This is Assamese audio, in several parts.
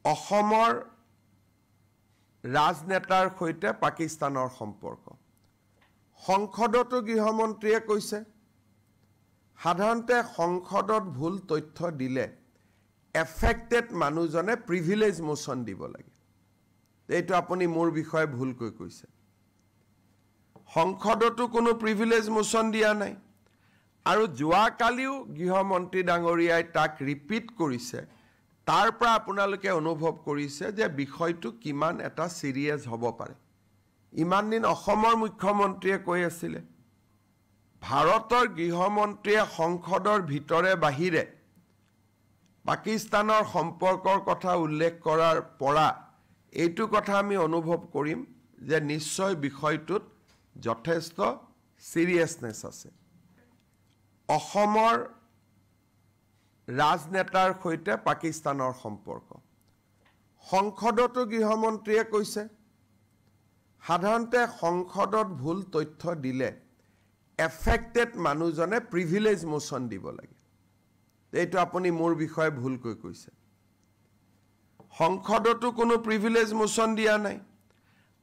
অসমৰ ৰাজনেতাৰ সৈতে পাকিস্তানৰ সম্পৰ্ক সংসদতো গৃহমন্ত্ৰীয়ে কৈছে সাধাৰণতে সংসদত ভুল তথ্য দিলে এফেক্টেড মানুহজনে প্ৰিভিলেজ মোচন দিব লাগে এইটো আপুনি মোৰ বিষয়ে ভুলকৈ কৈছে সংসদতো কোনো প্ৰিভিলেজ মোচন দিয়া নাই আৰু যোৱাকালিও গৃহমন্ত্ৰী ডাঙৰীয়াই তাক ৰিপিট কৰিছে তাৰ পৰা আপোনালোকে অনুভৱ কৰিছে যে বিষয়টো কিমান এটা সিৰিয়াস হ'ব পাৰে ইমান দিন অসমৰ মুখ্যমন্ত্ৰীয়ে কৈ আছিল ভাৰতৰ গৃহমন্ত্ৰীয়ে সংসদৰ ভিতৰে বাহিৰে পাকিস্তানৰ সম্পৰ্কৰ কথা উল্লেখ কৰাৰ পৰা এইটো কথা আমি অনুভৱ কৰিম যে নিশ্চয় বিষয়টোত যথেষ্ট সিৰিয়াসনেস আছে অসমৰ ৰাজনেতাৰ সৈতে পাকিস্তানৰ সম্পৰ্ক সংসদতো গৃহমন্ত্ৰীয়ে কৈছে সাধাৰণতে সংসদত ভুল তথ্য দিলে এফেক্টেড মানুহজনে প্ৰিভিলেজ মোচন দিব লাগে এইটো আপুনি মোৰ বিষয়ে ভুলকৈ কৈছে সংসদতো কোনো প্ৰিভিলেজ মোচন দিয়া নাই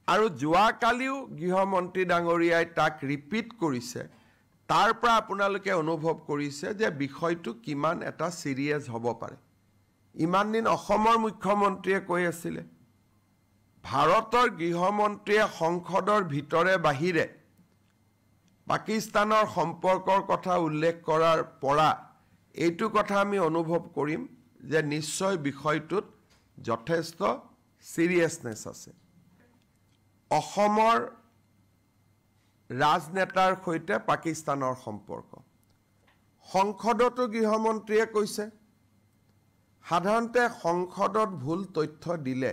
আৰু যোৱাকালিও গৃহমন্ত্ৰী ডাঙৰীয়াই তাক ৰিপিট কৰিছে তাৰ পৰা আপোনালোকে অনুভৱ কৰিছে যে বিষয়টো কিমান এটা সিৰিয়াস হ'ব পাৰে ইমান দিন অসমৰ মুখ্যমন্ত্ৰীয়ে কৈ আছিল ভাৰতৰ গৃহমন্ত্ৰীয়ে সংসদৰ ভিতৰে বাহিৰে পাকিস্তানৰ সম্পৰ্কৰ কথা উল্লেখ কৰাৰ পৰা এইটো কথা আমি অনুভৱ কৰিম যে নিশ্চয় বিষয়টোত যথেষ্ট সিৰিয়াসনেস আছে অসমৰ ৰাজনেতাৰ সৈতে পাকিস্তানৰ সম্পৰ্ক সংসদতো গৃহমন্ত্ৰীয়ে কৈছে সাধাৰণতে সংসদত ভুল তথ্য দিলে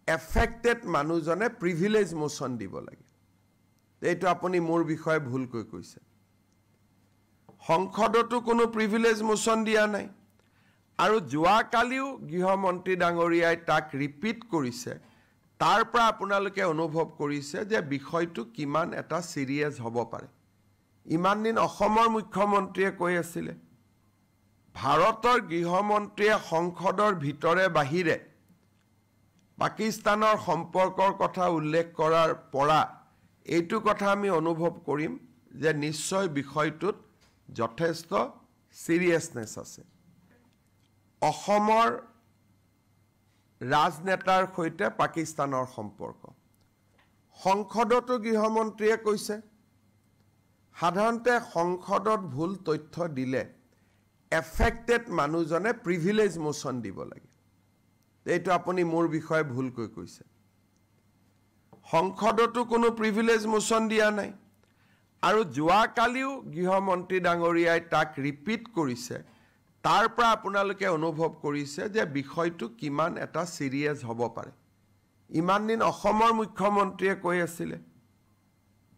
এফেক্টেড মানুহজনে প্ৰিভিলেজ মোচন দিব লাগে এইটো আপুনি মোৰ বিষয়ে ভুলকৈ কৈছে সংসদতো কোনো প্ৰিভিলেজ মোচন দিয়া নাই আৰু যোৱাকালিও গৃহমন্ত্ৰী ডাঙৰীয়াই তাক ৰিপিট কৰিছে তাৰ পৰা আপোনালোকে অনুভৱ কৰিছে যে বিষয়টো কিমান এটা সিৰিয়াস হ'ব পাৰে ইমান দিন অসমৰ মুখ্যমন্ত্ৰীয়ে কৈ আছিল ভাৰতৰ গৃহমন্ত্ৰীয়ে সংসদৰ ভিতৰে বাহিৰে পাকিস্তানৰ সম্পৰ্কৰ কথা উল্লেখ কৰাৰ পৰা এইটো কথা আমি অনুভৱ কৰিম যে নিশ্চয় বিষয়টোত যথেষ্ট সিৰিয়াসনেস আছে অসমৰ ৰাজনেতাৰ সৈতে পাকিস্তানৰ সম্পৰ্ক সংসদতো গৃহমন্ত্ৰীয়ে কৈছে সাধাৰণতে সংসদত ভুল তথ্য দিলে এফেক্টেড মানুহজনে প্ৰিভিলেজ মোচন দিব লাগে এইটো আপুনি মোৰ বিষয়ে ভুলকৈ কৈছে সংসদতো কোনো প্ৰিভিলেজ মোচন দিয়া নাই আৰু যোৱাকালিও গৃহমন্ত্ৰী ডাঙৰীয়াই তাক ৰিপিট কৰিছে তাৰ পৰা আপোনালোকে অনুভৱ কৰিছে যে বিষয়টো কিমান এটা সিৰিয়াস হ'ব পাৰে ইমান দিন অসমৰ মুখ্যমন্ত্ৰীয়ে কৈ আছিল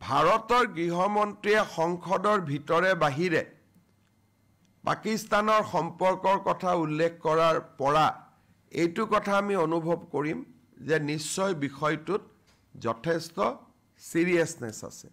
ভাৰতৰ গৃহমন্ত্ৰীয়ে সংসদৰ ভিতৰে বাহিৰে পাকিস্তানৰ সম্পৰ্কৰ কথা উল্লেখ কৰাৰ পৰা এইটো কথা আমি অনুভৱ কৰিম যে নিশ্চয় বিষয়টোত যথেষ্ট সিৰিয়াসনেস আছে